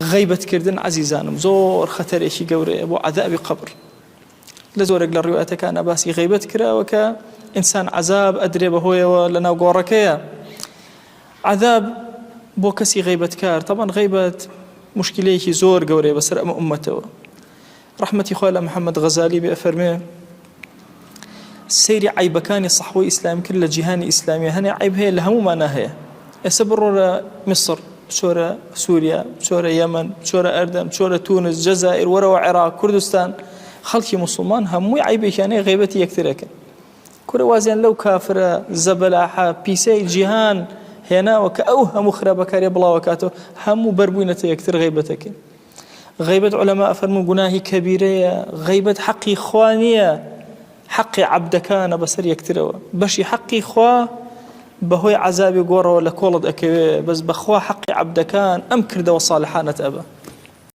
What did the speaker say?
غيبت كردن عزيزانم زور خطر إشي قوري أبو عذاب قبر لزورك للرواية كان باسي غيبت كرا وكا إنسان عذاب أدري بهوي ولنا وقوركيا عذاب بو كسي غيبت كار طبعا غيبت مشكلة زور قوري بسر أمته رحمتي خوالة محمد غزالي بأفرمي سيري عيبكاني صحوي إسلام كل جهاني إسلامي هنا عيب هي لهم ما نهي يسبر مصر شورى سوريا شورى يمن شورى أردن شورى تونس جزائر ورا عراق كردستان خلقي مسلمان هم عيبي يعني غيبتي يكترك كل وازن لو كافر زبلاحة بيسي جهان هنا وكأوهم خراب كاري بلا وكاتو هم بربوينة يكتر غيبتك غيبة علماء فرموا جناهي كبيرة غيبة حقي إخوانية حقي عبد كان بسر يكتروا بشي حقي إخوة بهوي عذابي قورة ولا كولد أكوي بس بخوا حقي عبد كان أمكر دو صالحانة أبا